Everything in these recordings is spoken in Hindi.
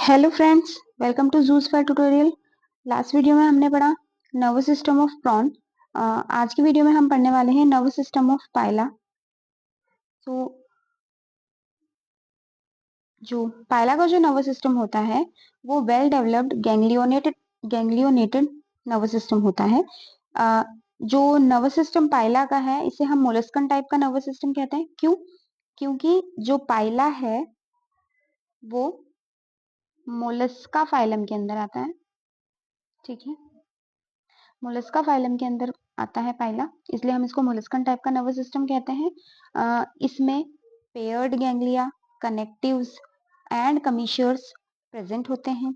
Hello friends, welcome to juice fire tutorial. Last video में हमने पढ़ा नर्वस सिस्टम ऑफ प्रॉन। आज की वीडियो में हम पढ़ने वाले हैं नर्वस सिस्टम ऑफ पाइला। तो जो पाइला का जो नर्वस सिस्टम होता है वो वेल डेवलप्ड गैंग्लियोनेटेड नर्वस सिस्टम होता है। जो नर्वस सिस्टम पाइला का है इसे हम मोलस्कन टाइप का नर्वस सिस्टम कहते हैं। क्यों? क्योंकि जो पाइला है वो मोलस्का फाइलम के अंदर आता है। ठीक है, मोलस्का फाइलम के अंदर आता है पाइला, इसलिए हम इसको मोलस्कन टाइप का नर्वस सिस्टम कहते हैं। इसमें paired ganglia, connectives and commissures present होते हैं।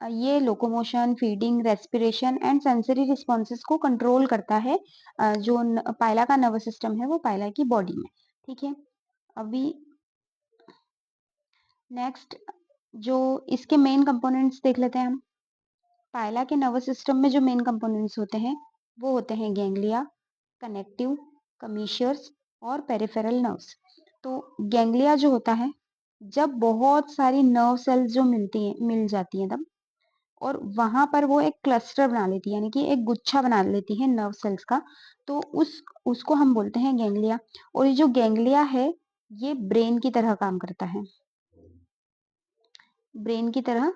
ये locomotion, feeding, respiration and sensory responses को कंट्रोल करता है। जो पाइला का नर्वस सिस्टम है वो पाइला की बॉडी में। ठीक है, अभी नेक्स्ट जो इसके मेन कंपोनेंट्स देख लेते हैं हम। पाइला के नर्वस सिस्टम में जो मेन कंपोनेंट्स होते हैं वो होते हैं गैंग्लिया, कनेक्टिव, कमीशर्स और पेरिफेरल नर्व्स। तो गैंग्लिया जो होता है, जब बहुत सारी नर्व सेल्स जो मिल जाती हैं तब, और वहां पर वो एक क्लस्टर बना लेती है, यानी कि एक गुच्छा बना लेती है नर्व सेल्स का। तो उसको हम बोलते हैं गैंग्लिया। और ये जो गैंग्लिया है ये ब्रेन की तरह काम करता है, ब्रेन की तरह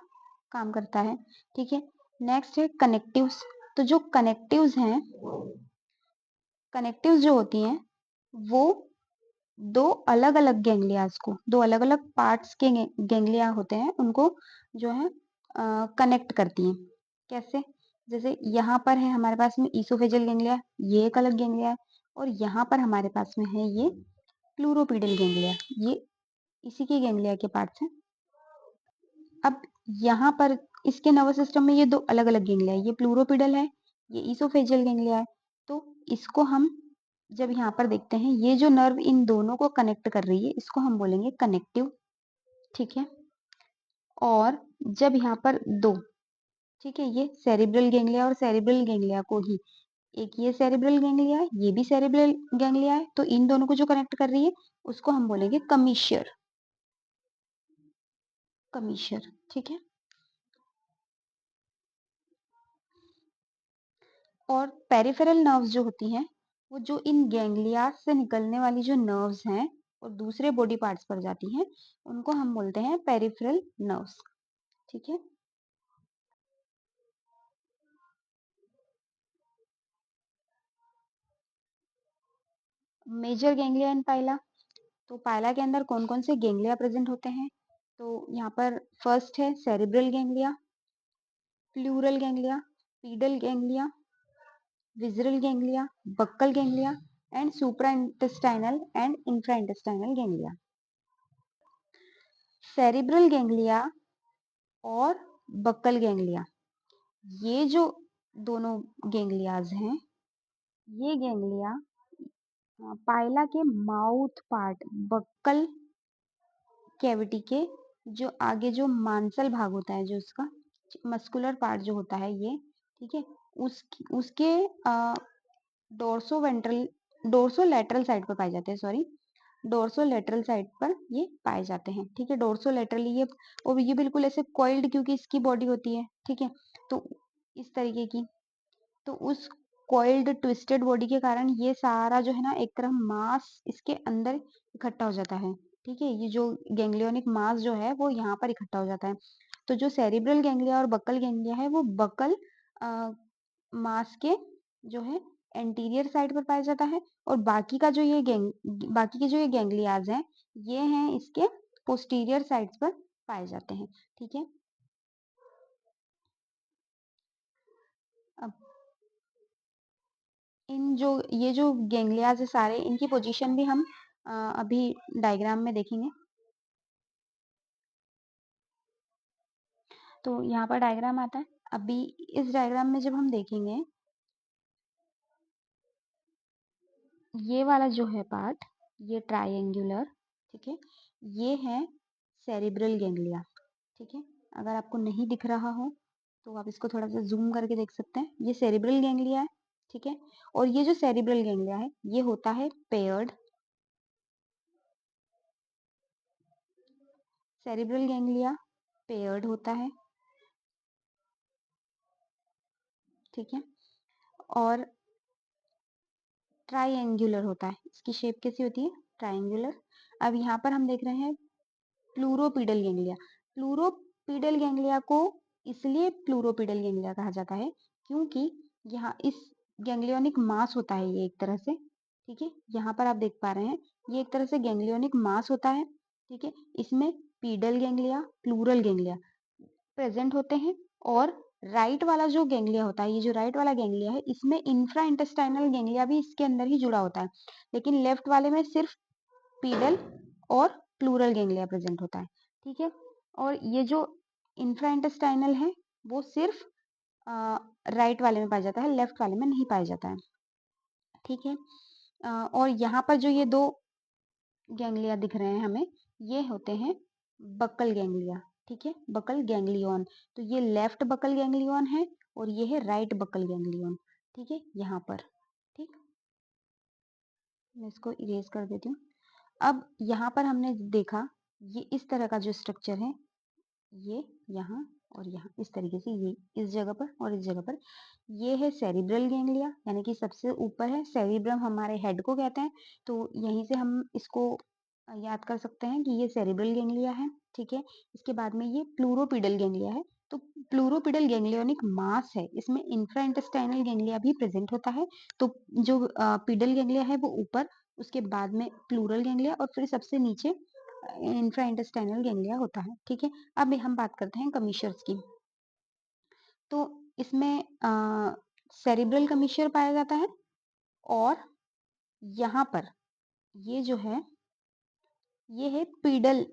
काम करता है। ठीक है, नेक्स्ट है कनेक्टिव्स। तो जो कनेक्टिव्स हैं, कनेक्टिव्स जो होती हैं वो दो अलग अलग गैंग्लियाज को, दो अलग अलग पार्ट्स के गैंग्लिया होते हैं, उनको जो है कनेक्ट करती हैं। कैसे? जैसे यहाँ पर है हमारे पास में ईसोफेजल गैंग्लिया, ये एक अलग गैंग्लिया है। और यहाँ पर हमारे पास में है ये प्लूरोपीडल गैंग्लिया, ये इसी के गैंग्लिया के पार्ट्स हैं। अब यहाँ पर इसके नर्वस सिस्टम में ये दो अलग अलग गैंग्लिया है, ये प्लूरोपीडल है, ये ईसोफेजियल गैंग्लिया है। तो इसको हम जब यहाँ पर देखते हैं, ये जो नर्व इन दोनों को कनेक्ट कर रही है इसको हम बोलेंगे कनेक्टिव। ठीक है, और जब यहाँ पर दो, ठीक है, ये सेरिब्रल गैंग्लिया और सेरिब्रल गैंग्लिया को ही, एक ये सेरिब्रल गैंग्लिया है, ये भी सेरिब्रल गैंग्लिया है, तो इन दोनों को जो कनेक्ट कर रही है उसको हम बोलेंगे कमीशर, कमीशर। ठीक है, और पेरिफेरल नर्व्स जो होती हैं वो जो इन गैंग्लिया से निकलने वाली जो नर्व्स हैं और दूसरे बॉडी पार्ट्स पर जाती हैं, उनको हम बोलते हैं पेरिफेरल नर्व्स। ठीक है, मेजर गैंग्लिया इन पाइला। तो पाइला के अंदर कौन कौन से गैंग्लिया प्रेजेंट होते हैं? तो यहाँ पर फर्स्ट है cerebral ganglia, pleural ganglia, pedal ganglia, visceral ganglia, buccal ganglia and supra intestinal and infra intestinal ganglia. Cerebral ganglia और बक्कल गैंग्लिया, ये जो दोनों गैंग्लियाज हैं, ये गैंग्लिया पाइला के माउथ पार्ट, बक्कल कैविटी के जो आगे जो मांसल भाग होता है, जो उसका मस्कुलर पार्ट जो होता है ये, ठीक है, उसके dorso ventral, dorso lateral side पर पाए जाते हैं, सॉरी, डोर्सो लेटरल साइड पर ये पाए जाते हैं। ठीक है, डोर्सो लेटरली ये, और ये बिल्कुल ऐसे कॉइल्ड क्योंकि इसकी बॉडी होती है, ठीक है, तो इस तरीके की, तो उस कॉइल्ड ट्विस्टेड बॉडी के कारण ये सारा जो है ना एक तरह मास इसके अंदर इकट्ठा हो जाता है। ठीक है, ये जो गैंग्लियोनिक मास जो है वो यहाँ पर इकट्ठा हो जाता है। तो जो सेरिब्रल गैंग्लिया और बक्कल गैंग्लिया है वो बक्कल मास के जो है एंटीरियर साइड पर पाया जाता है, और बाकी का जो ये बाकी के जो ये गैंग्लियाज हैं ये हैं इसके पोस्टीरियर साइड्स पर पाए जाते हैं। ठीक है, अब इन जो ये जो गैंग्लियाज है सारे, इनकी पोजीशन भी हम अभी डायग्राम में देखेंगे। तो यहाँ पर डायग्राम आता है, अभी इस डायग्राम में जब हम देखेंगे, ये वाला जो है पार्ट, ये ट्रायंगुलर, ठीक है, ये है सेरिब्रल गैंग्लिया। ठीक है, अगर आपको नहीं दिख रहा हो तो आप इसको थोड़ा सा जूम करके देख सकते हैं, ये सेरिब्रल गैंग्लिया है। ठीक है, और ये जो सेरिब्रल गैंग्लिया है ये होता है पेयर्ड। सेरिब्रल गैंग्लिया पेयर्ड होता है, ठीक है, और ट्राइएंगुलर होता है। इसकी शेप कैसी होती है? ट्राइएंगुलर। अब यहाँ पर हम देख रहे हैं प्लूरोपीडल गैंग्लिया। प्लूरोपीडल गैंग्लिया को इसलिए प्लूरोपीडल गैंग्लिया कहा जाता है क्योंकि यहाँ इस गैंग्लियोनिक मास होता है ये एक तरह से, ठीक है, यहाँ पर आप देख पा रहे हैं ये एक तरह से गैंग्लियोनिक मास होता है, ठीक है, इसमें pedal ganglia, pleural ganglia present होते हैं, और राइट वाला जो गैंग्लिया होता है, ये जो राइट वाला गैंग्लिया है, इसमें इंफ्रा इंटेस्टाइनल गैंग्लिया भी इसके अंदर ही जुड़ा होता है, लेकिन लेफ्ट वाले में सिर्फ पीडल और प्लूरल गैंग्लिया प्रेजेंट होता है, ठीक है, और ये जो इंफ्रा इंटेस्टाइनल है वो सिर्फ राइट वाले में पाया जाता है, लेफ्ट वाले में नहीं पाया जाता है, ठीक है। और यहाँ पर जो ये दो गैंग्लिया दिख रहे हैं हमें, ये होते हैं बक्कल गैंग्लिया, ठीक है, बक्कल गैंग्लियन। तो ये लेफ्ट बक्कल गैंग्लियन है और ये है राइट बक्कल गैंग्लियन, ठीक है, यहाँ पर, ठीक। मैं इसको इरेज कर देती हूँ। अब यहाँ पर हमने देखा ये इस तरह का जो स्ट्रक्चर है, ये यहाँ और यहाँ इस तरीके से, ये इस जगह पर और इस जगह पर, ये है सेरिब्रल गैंग्लिया, यानी कि सबसे ऊपर है, सेरिब्रम हमारे हेड को कहते हैं, तो यहीं से हम इसको याद कर सकते हैं कि ये सेरिब्रल गैंग्लिया है, ठीक है। इसके बाद में ये प्लूरोपीडल गैंग्लिया है, तो प्लूरोपीडल गैंग्लियोनिक मास है, इसमें इंफ्रा इंटेस्टाइनल गैंग्लिया भी प्रेजेंट होता है, तो जो पीडल गैंग्लिया है वो ऊपर, उसके बाद में प्लूरल गैंग्लिया और फिर सबसे नीचे इंफ्रा इंटेस्टाइनल गैंग्लिया होता है, ठीक है। अब हम बात करते हैं कमीशर्स की। तो इसमें सेरिब्रल कमीशर पाया जाता है, और यहाँ पर ये जो है ये है पीडल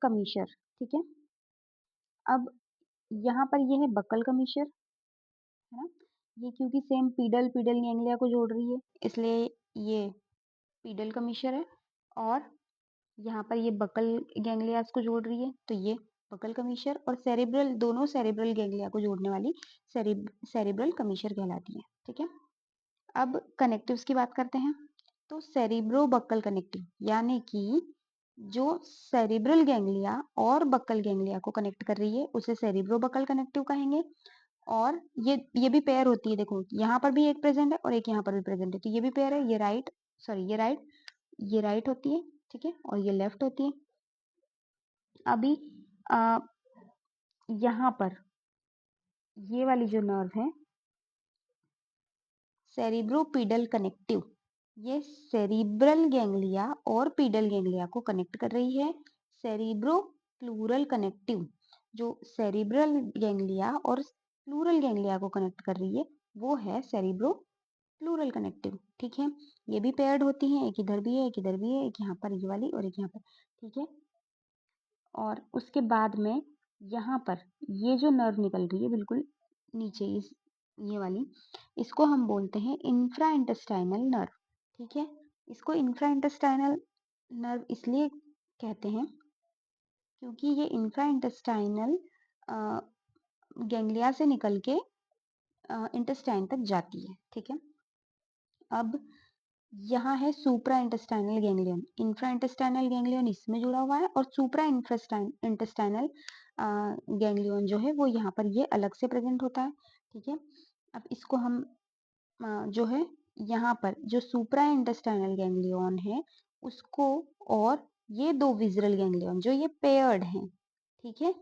कमीशर, ठीक है। अब यहाँ पर ये है बक्कल कमीशर, है ना, ये क्योंकि सेम पीडल पीडल गैंग्लिया को जोड़ रही है इसलिए ये पीडल कमीशर है, और यहाँ पर ये बक्कल गैंग्लियास को जोड़ रही है तो ये बक्कल कमीशर, और सेरिब्रल, दोनों सेरिब्रल गैंग्लिया को जोड़ने वाली सेरिब्रल कमीशर कहलाती है, ठीक है। अब कनेक्टिव्स की बात करते हैं। तो सेरिब्रो बक्कल कनेक्टिव, यानी कि जो सेरिब्रल गैंग्लिया और बक्कल गैंग्लिया को कनेक्ट कर रही है उसे सेरिब्रो बक्कल कनेक्टिव कहेंगे, और ये भी पेयर होती है, देखो यहाँ पर भी एक प्रेजेंट है और एक यहाँ पर भी प्रेजेंट है, तो ये भी पेयर है, ये राइट, सॉरी ये राइट होती है, ठीक है, और ये लेफ्ट होती है। अभी आ, यहाँ पर ये वाली जो नर्व है सेरिब्रोपीडल कनेक्टिव, ये सेरिब्रल गैंग्लिया और पीडल गैंग्लिया को कनेक्ट कर रही है। सेरिब्रो प्लूरल कनेक्टिव, जो सेरिब्रल गैंग्लिया और प्लूरल गैंग्लिया को कनेक्ट कर रही है वो है सेरिब्रो प्लूरल कनेक्टिव, ठीक है। ये भी पेयर्ड होती हैं, एक इधर भी है, एक इधर भी है, एक यहाँ पर ये वाली और एक यहाँ पर, ठीक है। और उसके बाद में यहाँ पर ये जो नर्व निकल रही है बिल्कुल नीचे, इस ये वाली, इसको हम बोलते हैं इंफ्रा इंटेस्टाइनल नर्व, ठीक है। इसको इंफ्रा इंटेस्टाइनल नर्व इसलिए कहते हैं क्योंकि ये इंफ्रा इंटेस्टाइनल गैंग्लिया से निकल के इंटेस्टाइन तक जाती है, ठीक है। अब यहाँ है supra intestinal ganglion, infra intestinal ganglion इसमें जुड़ा हुआ है, और सुप्रा इंटेस्टाइनल गैंग्लियन जो है वो यहाँ पर ये अलग से प्रेजेंट होता है, ठीक है। अब इसको हम जो है यहाँ पर जो सुप्रा इंटेस्टाइनल गैंग्लियन है उसको, और ये दो विजरल गैंग्लियन जो ये पेयर्ड हैं, ठीक है,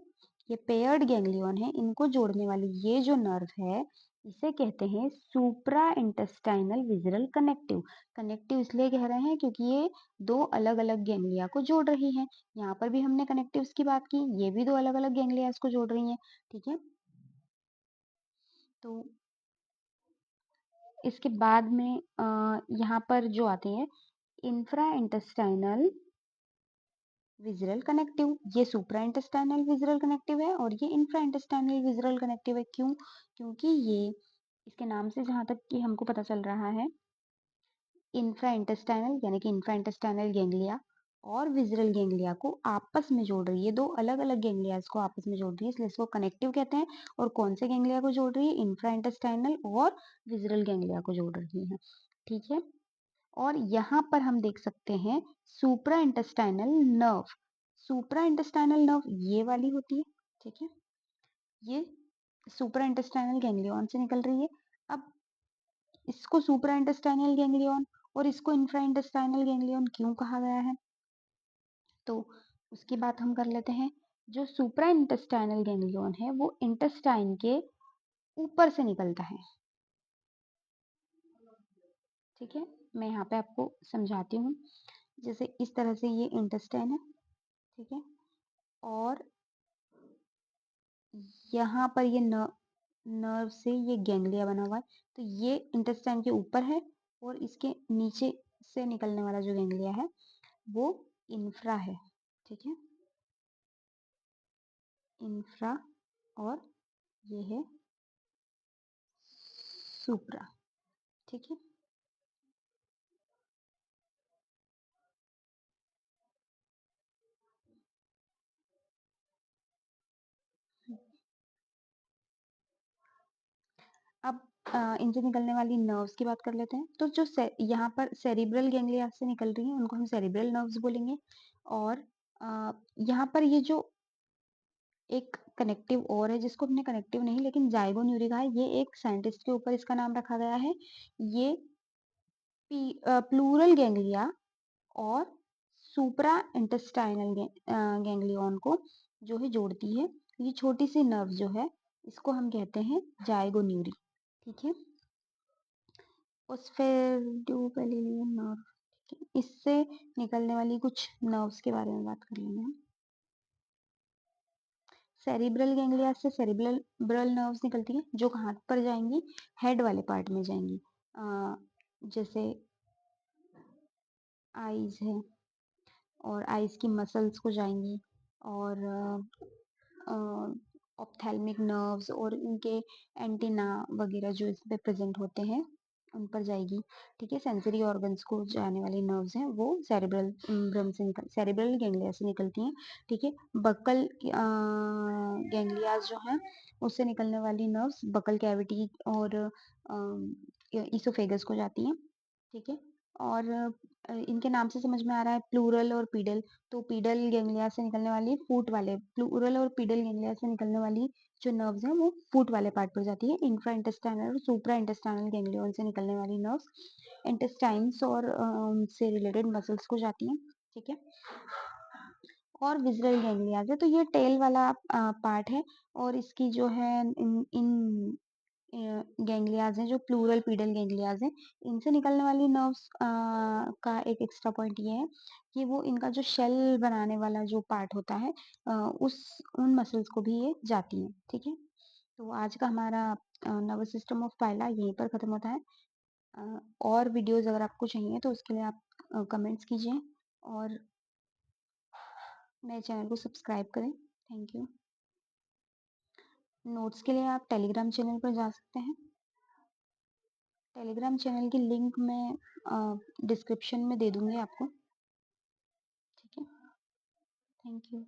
ये पेयर्ड गैंग्लियन है, इनको जोड़ने वाली ये जो नर्व है इसे कहते हैं सुप्रा इंटेस्टाइनल विजरल कनेक्टिव। कनेक्टिव इसलिए कह रहे हैं क्योंकि ये दो अलग अलग गैंग्लिया को जोड़ रही है, यहाँ पर भी हमने कनेक्टिव्स की बात की, ये भी दो अलग अलग गैंग्लिया को जोड़ रही है, ठीक है। तो इसके बाद में यहाँ पर जो आते हैं इंफ्रा इंटेस्टाइनल विजरल कनेक्टिव, ये सुप्रा इंटेस्टाइनल विजरल कनेक्टिव है और ये इंफ्रा इंटेस्टाइनल विजरल कनेक्टिव है, क्यों? क्योंकि ये इसके नाम से जहां तक कि हमको पता चल रहा है, इंफ्रा इंटेस्टाइनल यानी कि इंफ्रा इंटेस्टाइनल गैंग्लिया और विजरल गैंग्लिया को आपस में जोड़ रही है, दो अलग अलग गैंग्लिया को आपस में जोड़ रही है, इसलिए इसको कनेक्टिव कहते हैं। और कौन से गैंग्लिया को जोड़ रही है? इंफ्रा इंटेस्टाइनल और विजरल गैंग्लिया को जोड़ रही है, ठीक है। और यहाँ पर हम देख सकते हैं सुप्रा इंटेस्टाइनल नर्व, सुप्रा इंटेस्टाइनल नर्व ये वाली होती है, ठीक है, ये सुप्रा इंटेस्टाइनल गैंग्लियन से निकल रही है। अब इसको सुप्रा इंटेस्टाइनल गैंग्लियन और इसको इंफ्रा इंटेस्टाइनल गैंग्लियन क्यों कहा गया है, तो उसकी बात हम कर लेते हैं। जो सुप्रा इंटेस्टाइनल गैंग्लियन है वो इंटेस्टाइन के ऊपर से निकलता है, ठीक है। मैं यहाँ पे आपको समझाती हूँ। जैसे इस तरह से ये इंटेस्टाइन है, ठीक है, और यहाँ पर ये नर्व से ये गैंग्लिया बना हुआ है, तो ये इंटेस्टाइन के ऊपर है और इसके नीचे से निकलने वाला जो गैंग्लिया है वो इंफ्रा है, ठीक है, इंफ्रा, और ये है सुप्रा, ठीक है। अब इनसे निकलने वाली नर्व्स की बात कर लेते हैं। तो जो यहाँ पर सेरिब्रल गैंग्लिया से निकल रही हैं उनको हम सेरिब्रल नर्व्स बोलेंगे। और यहाँ पर ये जो एक कनेक्टिव और है, जिसको हमने कनेक्टिव नहीं लेकिन जाइगोन्यूरी कहा है, ये एक साइंटिस्ट के ऊपर इसका नाम रखा गया है। ये प्लूरल गैंग्लिया और सुप्रा इंटेस्टाइनल गैंग्लियन को जो है जोड़ती है। ये छोटी सी नर्व जो है इसको हम कहते हैं जाइगोन्यूरी, ठीक है। ओस्फेरिडोपेलिनियन नर्व, ठीक है। इससे निकलने वाली कुछ नर्व्स के बारे में बात कर लेंगे हम। सेरिब्रल गैंग्लिया से सेरिब्रल ब्रल नर्व्स निकलती हैं जो कहाँ पर जाएंगी, हेड वाले पार्ट में जाएंगी। जैसे आईज है और आईज की मसल्स को जाएंगी, और ऑप्थेल्मिक नर्व्स और उनके एंटीना वगैरह जो इस पे प्रेजेंट होते हैं उन पर जाएगी, ठीक है। सेंसरी ऑर्गन्स को जाने वाली नर्व्स हैं वो सेरिब्रल ब्रम से सेरिब्रल गैंग्लिया से निकलती हैं, ठीक है। बकल गैंग्लियाज जो हैं उससे निकलने वाली नर्व्स बकल कैविटी और ईसोफेगस को जाती हैं, ठीक है। और इनके नाम से समझ में आ रहा है प्लूरल और पीडल, तो पीडल गैंग्लिया से निकलने वाली फूट वाले, प्लूरल और पीडल गैंग्लिया से निकलने वाली जो नर्व्स हैं वो फूट वाले पार्ट पर जाती है। इंफ्रा इंटेस्टाइनल और सुप्रा इंटेस्टाइनल गैंग्लियन से निकलने वाली नर्व्स इंटेस्टाइन्स और से रिलेटेड मसल्स को जाती हैं, ठीक है। और विजरल गैंग्लियाज है, तो ये टेल वाला पार्ट है, और इसकी जो है इन गैंग्लियाज हैं जो प्लूरल पीडल गैंग्लियाज हैं, इनसे निकलने वाली नर्व्स का एक एक्स्ट्रा पॉइंट ये है कि वो इनका जो शेल बनाने वाला जो पार्ट होता है उस उन मसल्स को भी ये जाती हैं, ठीक है। तो आज का हमारा नर्वस सिस्टम ऑफ पाइला यहीं पर खत्म होता है। और वीडियोस अगर आपको चाहिए तो उसके लिए आप कमेंट्स कीजिए और मेरे चैनल को सब्सक्राइब करें। Thank you. नोट्स के लिए आप टेलीग्राम चैनल पर जा सकते हैं। टेलीग्राम चैनल की लिंक मैं डिस्क्रिप्शन में दे दूंगी आपको, ठीक है। Thank you.